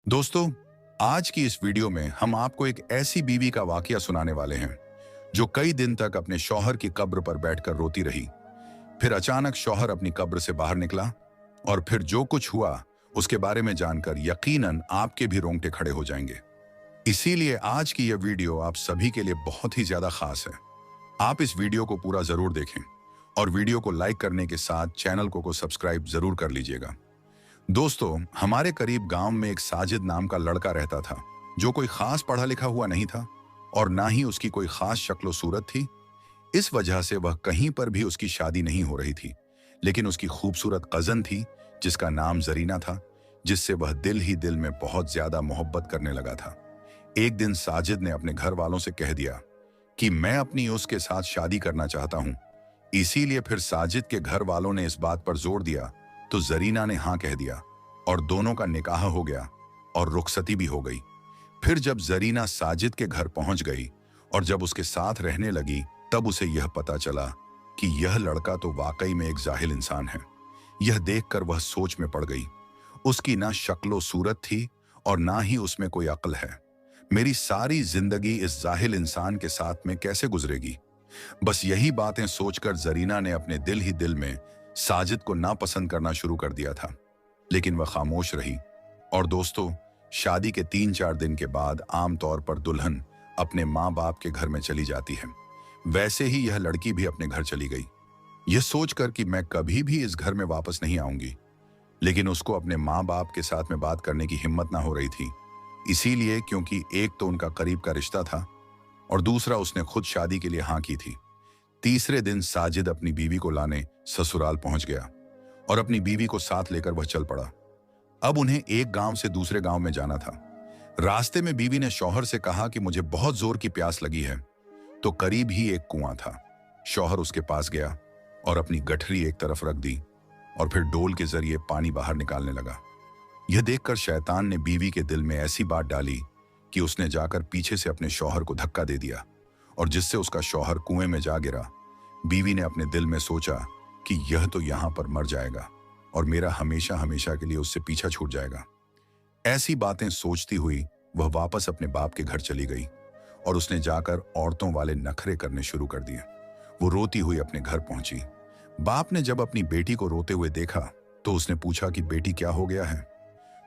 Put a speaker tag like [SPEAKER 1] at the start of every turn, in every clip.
[SPEAKER 1] दोस्तों, आज की इस वीडियो में हम आपको एक ऐसी बीवी का वाकया सुनाने वाले हैं जो कई दिन तक अपने शौहर की कब्र पर बैठकर रोती रही। फिर अचानक शौहर अपनी कब्र से बाहर निकला और फिर जो कुछ हुआ उसके बारे में जानकर यकीनन आपके भी रोंगटे खड़े हो जाएंगे। इसीलिए आज की यह वीडियो आप सभी के लिए बहुत ही ज्यादा खास है। आप इस वीडियो को पूरा जरूर देखें और वीडियो को लाइक करने के साथ चैनल को सब्सक्राइब जरूर कर लीजिएगा। दोस्तों, हमारे करीब गांव में एक साजिद नाम का लड़का रहता था जो कोई खास पढ़ा लिखा हुआ नहीं था और ना ही उसकी कोई खास शक्ल सूरत थी। इस वजह से वह कहीं पर भी उसकी शादी नहीं हो रही थी। लेकिन उसकी खूबसूरत कजन थी जिसका नाम जरीना था, जिससे वह दिल ही दिल में बहुत ज्यादा मोहब्बत करने लगा था। एक दिन साजिद ने अपने घर वालों से कह दिया कि मैं अपनी उसके साथ शादी करना चाहता हूं। इसीलिए फिर साजिद के घर वालों ने इस बात पर जोर दिया तो जरीना ने हाँ कह दिया और दोनों का निकाह हो गया और रुखसती भी हो गई। फिर जब जरीना साजिद के घर पहुंच गई और जब उसके साथ रहने लगी तब उसे यह पता चला कि यह लड़का तो वाकई में एक जाहिल इंसान है। यह देखकर वह सोच में पड़ गई। उसकी ना शक्लो सूरत थी और ना ही उसमें कोई अक्ल है। मेरी सारी जिंदगी इस जाहिल इंसान के साथ में कैसे गुजरेगी। बस यही बातें सोचकर जरीना ने अपने दिल ही दिल में साजिद को नापसंद करना शुरू कर दिया था। लेकिन वह खामोश रही। और दोस्तों, शादी के 3-4 दिन के बाद आमतौर पर दुल्हन अपने माँ बाप के घर में चली जाती है। वैसे ही यह लड़की भी अपने घर चली गई, यह सोचकर कि मैं कभी भी इस घर में वापस नहीं आऊंगी। लेकिन उसको अपने माँ बाप के साथ में बात करने की हिम्मत ना हो रही थी। इसीलिए क्योंकि एक तो उनका करीब का रिश्ता था और दूसरा उसने खुद शादी के लिए हाँ की थी। तीसरे दिन साजिद अपनी बीवी को लाने ससुराल पहुंच गया और अपनी बीवी को साथ लेकर वह चल पड़ा। अब उन्हें एक गांव से दूसरे गांव में जाना था। रास्ते में बीवी ने शौहर से कहा कि मुझे बहुत जोर की प्यास लगी है। तो करीब ही एक कुआं था। शौहर उसके पास गया और अपनी गठरी एक तरफ रख दी और फिर डोल के जरिए पानी बाहर निकालने लगा। यह देखकर शैतान ने बीवी के दिल में ऐसी बात डाली कि उसने जाकर पीछे से अपने शौहर को धक्का दे दिया और जिससे उसका शौहर कुएं में जा गिरा। बीवी ने अपने दिल में सोचा कि यह तो यहां पर मर जाएगा और मेरा हमेशा हमेशा के लिए उससे पीछा छूट जाएगा। ऐसी बातें सोचती हुई वह वापस अपने बाप के घर चली गई और उसने जाकर औरतों वाले नखरे करने शुरू कर दिए। वो रोती हुई अपने घर पहुंची। बाप ने जब अपनी बेटी को रोते हुए देखा तो उसने पूछा कि बेटी क्या हो गया है।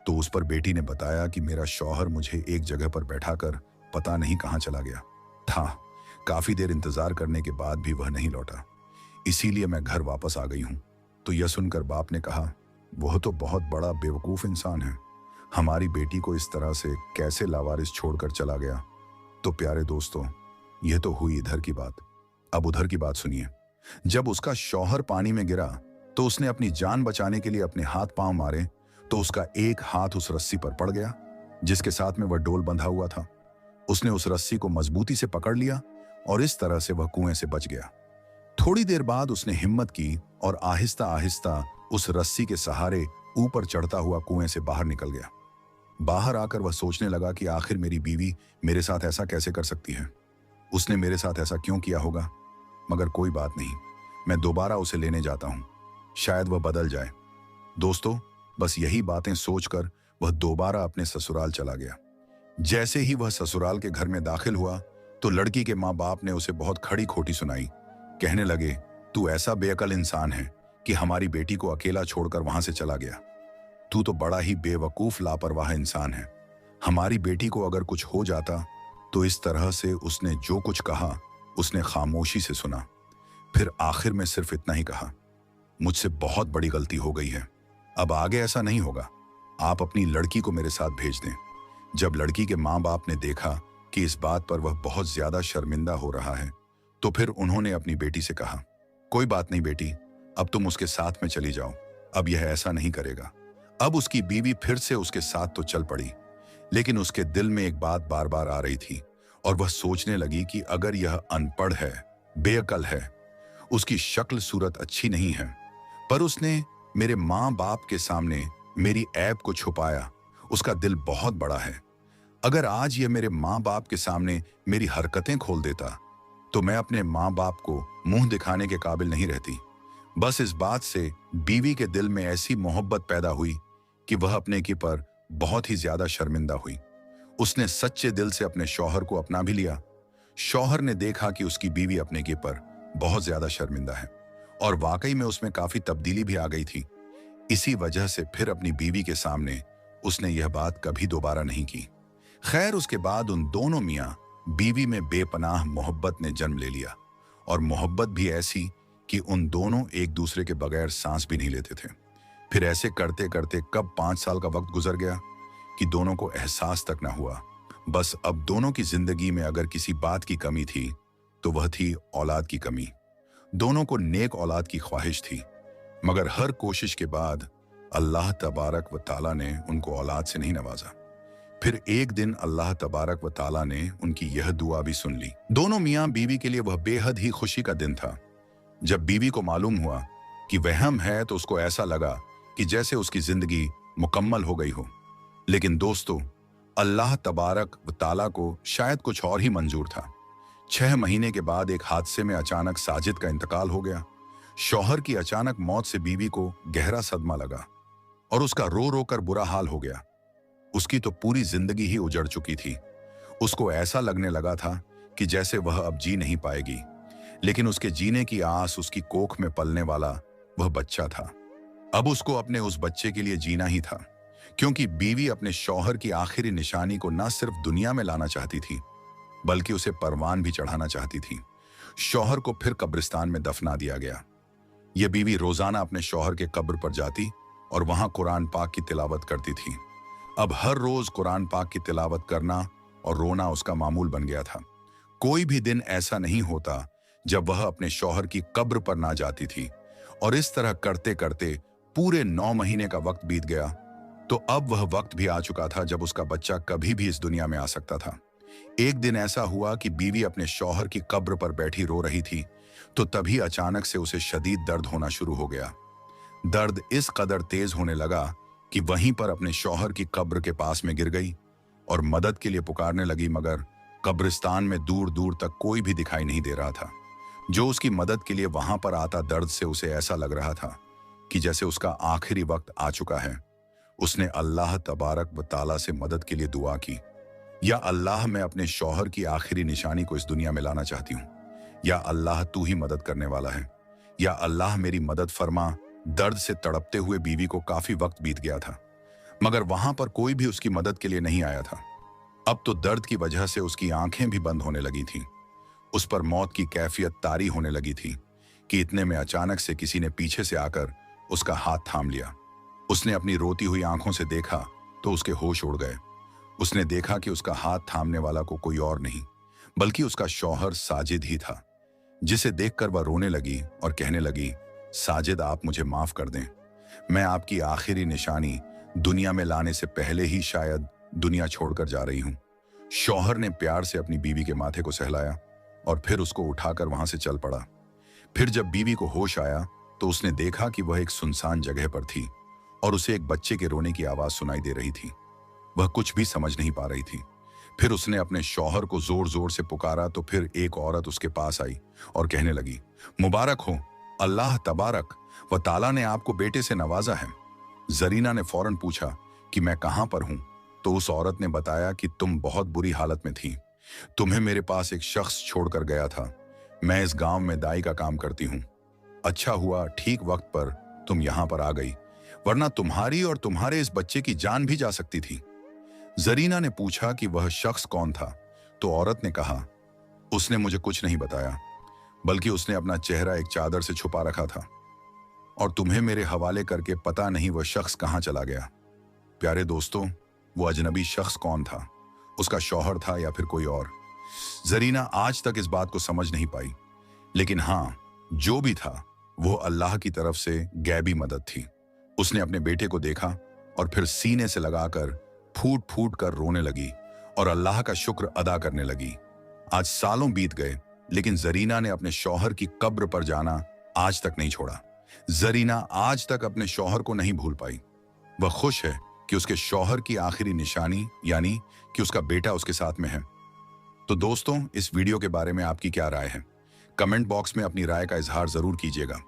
[SPEAKER 1] तो उस पर बेटी ने बताया कि मेरा शौहर मुझे एक जगह पर बैठाकर पता नहीं कहां चला गया था। काफी देर इंतजार करने के बाद भी वह नहीं लौटा, इसीलिए मैं घर वापस आ गई हूं। तो यह सुनकर बाप ने कहा, वह तो बहुत बड़ा बेवकूफ इंसान है, हमारी बेटी को इस तरह से कैसे लावारिस छोड़कर चला गया। तो प्यारे दोस्तों, यह तो हुई इधर की बात। अब उधर की बात सुनिए। जब उसका शौहर पानी में गिरा तो उसने अपनी जान बचाने के लिए अपने हाथ पांव मारे तो उसका एक हाथ उस रस्सी पर पड़ गया जिसके साथ में वह डोल बंधा हुआ था। उसने उस रस्सी को मजबूती से पकड़ लिया और इस तरह से वह कुएं से बच गया। थोड़ी देर बाद उसने हिम्मत की और आहिस्ता आहिस्ता उस रस्सी के सहारे ऊपर चढ़ता हुआ कुएं से बाहर निकल गया। बाहर आकर वह सोचने लगा कि आखिर मेरी बीवी मेरे साथ ऐसा कैसे कर सकती है। उसने मेरे साथ ऐसा क्यों किया होगा। मगर कोई बात नहीं, मैं दोबारा उसे लेने जाता हूं, शायद वह बदल जाए। दोस्तों, बस यही बातें सोचकर वह दोबारा अपने ससुराल चला गया। जैसे ही वह ससुराल के घर में दाखिल हुआ तो लड़की के माँ बाप ने उसे बहुत खड़ी खोटी सुनाई। कहने लगे, तू ऐसा बेअकल इंसान है कि हमारी बेटी को अकेला छोड़कर वहां से चला गया। तू तो बड़ा ही बेवकूफ लापरवाह इंसान है। हमारी बेटी को अगर कुछ हो जाता तो इस तरह से उसने जो कुछ कहा उसने खामोशी से सुना। फिर आखिर में सिर्फ इतना ही कहा, मुझसे बहुत बड़ी गलती हो गई है, अब आगे ऐसा नहीं होगा। आप अपनी लड़की को मेरे साथ भेज दें। जब लड़की के माँ बाप ने देखा कि इस बात पर वह बहुत ज्यादा शर्मिंदा हो रहा है तो फिर उन्होंने अपनी बेटी से कहा, कोई बात नहीं बेटी, अब तुम उसके साथ में चली जाओ, अब यह ऐसा नहीं करेगा। अब उसकी बीवी फिर से उसके साथ तो चल पड़ी, लेकिन उसके दिल में एक बात बार बार आ रही थी और वह सोचने लगी कि अगर यह अनपढ़ है, बेअकल है, उसकी शक्ल सूरत अच्छी नहीं है, पर उसने मेरे माँ बाप के सामने मेरी ऐब को छुपाया, उसका दिल बहुत बड़ा है। अगर आज यह मेरे माँ बाप के सामने मेरी हरकतें खोल देता तो मैं अपने माँ बाप को मुंह दिखाने के काबिल नहीं रहती। बस इस बात से बीवी के दिल में ऐसी मोहब्बत पैदा हुई कि वह अपने की पर बहुत ही ज्यादा शर्मिंदा हुई। उसने सच्चे दिल से अपने शौहर को अपना भी लिया। शौहर ने देखा कि उसकी बीवी अपने गे पर बहुत ज्यादा शर्मिंदा है और वाकई में उसमें काफी तब्दीली भी आ गई थी। इसी वजह से फिर अपनी बीवी के सामने उसने यह बात कभी दोबारा नहीं की। खैर, उसके बाद उन दोनों मियां बीवी में बेपनाह मोहब्बत ने जन्म ले लिया, और मोहब्बत भी ऐसी कि उन दोनों एक दूसरे के बगैर सांस भी नहीं लेते थे। फिर ऐसे करते करते कब 5 साल का वक्त गुजर गया कि दोनों को एहसास तक ना हुआ। बस अब दोनों की जिंदगी में अगर किसी बात की कमी थी तो वह थी औलाद की कमी। दोनों को नेक औलाद की ख्वाहिश थी, मगर हर कोशिश के बाद अल्लाह तबारक व ताला ने उनको औलाद से नहीं नवाजा। फिर एक दिन अल्लाह तबारक व ताला ने उनकी यह दुआ भी सुन ली। दोनों मियां बीवी के लिए वह बेहद ही खुशी का दिन था। जब बीवी को मालूम हुआ कि वहम है तो उसको ऐसा लगा कि जैसे उसकी जिंदगी मुकम्मल हो गई हो। लेकिन दोस्तों, अल्लाह तबारक व ताला को शायद कुछ और ही मंजूर था। 6 महीने के बाद एक हादसे में अचानक साजिद का इंतकाल हो गया। शौहर की अचानक मौत से बीवी को गहरा सदमा लगा और उसका रो रो कर बुरा हाल हो गया। उसकी तो पूरी जिंदगी ही उजड़ चुकी थी। उसको ऐसा लगने लगा था कि जैसे वह अब जी नहीं पाएगी। लेकिन उसके जीने की आस उसकी कोख में पलने वाला वह बच्चा था। अब उसको अपने उस बच्चे के लिए जीना ही था, क्योंकि बीवी अपने शौहर की आखिरी निशानी को न सिर्फ दुनिया में लाना चाहती थी, बल्कि उसे परवान भी चढ़ाना चाहती थी। शौहर को फिर कब्रिस्तान में दफना दिया गया। यह बीवी रोजाना अपने शौहर के कब्र पर जाती और वहां कुरान पाक की तिलावत करती थी। अब हर रोज कुरान पाक की तिलावत करना और रोना उसका मामूल बन गया था। कोई भी दिन ऐसा नहीं होता जब वह अपने शौहर की कब्र पर ना जाती थी। और इस तरह करते करते पूरे 9 महीने का वक्त बीत गया। तो अब वह वक्त भी आ चुका था जब उसका बच्चा कभी भी इस दुनिया में आ सकता था। एक दिन ऐसा हुआ कि बीवी अपने शौहर की कब्र पर बैठी रो रही थी, तो तभी अचानक से उसे शदीद दर्द होना शुरू हो गया। दर्द इस कदर तेज होने लगा कि वहीं पर अपने शौहर की कब्र के पास में गिर गई और मदद के लिए पुकारने लगी, मगर कब्रिस्तान में दूर दूर तक कोई भी दिखाई नहीं दे रहा था। जो उसकी मदद के लिए वहां पर आता, दर्द से उसे ऐसा लग रहा था कि जैसे उसका आखिरी वक्त आ चुका है। उसने अल्लाह तबारक व ताला से मदद के लिए दुआ की, या अल्लाह, मैं अपने शौहर की आखिरी निशानी को इस दुनिया में लाना चाहती हूँ। या अल्लाह, तू ही मदद करने वाला है। या अल्लाह, मेरी मदद फरमा। दर्द से तड़पते हुए बीवी को काफी वक्त बीत गया था, मगर वहां पर कोई भी उसकी मदद के लिए नहीं आया था। अब तो दर्द की वजह से उसकी आंखें भी बंद होने लगी थीं। उस पर मौत की कैफियत तारी होने लगी थी कि इतने में अचानक से किसी ने पीछे से आकर उसका हाथ थाम लिया। उसने अपनी रोती हुई आंखों से देखा तो उसके होश उड़ गए। उसने देखा कि उसका हाथ थामने वाला को कोई और नहीं, बल्कि उसका शौहर साजिद ही था, जिसे देखकर वह रोने लगी और कहने लगी, साजिद, आप मुझे माफ कर दें। मैं आपकी आखिरी निशानी दुनिया में लाने से पहले ही शायद दुनिया छोड़कर जा रही हूं। शौहर ने प्यार से अपनी बीवी के माथे को सहलाया और फिर उसको उठाकर वहां से चल पड़ा। फिर जब बीवी को होश आया तो उसने देखा कि वह एक सुनसान जगह पर थी और उसे एक बच्चे के रोने की आवाज सुनाई दे रही थी। वह कुछ भी समझ नहीं पा रही थी। फिर उसने अपने शौहर को जोर जोर से पुकारा तो फिर एक औरत उसके पास आई और कहने लगी, मुबारक हो, अल्लाह तबारक व ताला ने आपको बेटे से नवाजा है। जरीना ने फौरन पूछा कि मैं कहां पर हूं, तो उस औरत ने बताया कि तुम बहुत बुरी हालत में थी। तुम्हें मेरे पास एक शख्स छोड़कर गया था। मैं इस गांव में दाई का काम करती हूं। अच्छा हुआ ठीक वक्त पर तुम यहां पर आ गई, वरना तुम्हारी और तुम्हारे इस बच्चे की जान भी जा सकती थी। जरीना ने पूछा कि वह शख्स कौन था, तो औरत ने कहा, उसने मुझे कुछ नहीं बताया, बल्कि उसने अपना चेहरा एक चादर से छुपा रखा था और तुम्हें मेरे हवाले करके पता नहीं वह शख्स कहां चला गया। प्यारे दोस्तों, वो अजनबी शख्स कौन था? उसका शौहर था या फिर कोई और? जरीना आज तक इस बात को समझ नहीं पाई, लेकिन हाँ, जो भी था वो अल्लाह की तरफ से गैबी मदद थी। उसने अपने बेटे को देखा और फिर सीने से लगाकर फूट फूट कर रोने लगी और अल्लाह का शुक्र अदा करने लगी। आज सालों बीत गए, लेकिन जरीना ने अपने शौहर की कब्र पर जाना आज तक नहीं छोड़ा। जरीना आज तक अपने शौहर को नहीं भूल पाई। वह खुश है कि उसके शौहर की आखिरी निशानी यानी कि उसका बेटा उसके साथ में है। तो दोस्तों, इस वीडियो के बारे में आपकी क्या राय है? कमेंट बॉक्स में अपनी राय का इजहार जरूर कीजिएगा।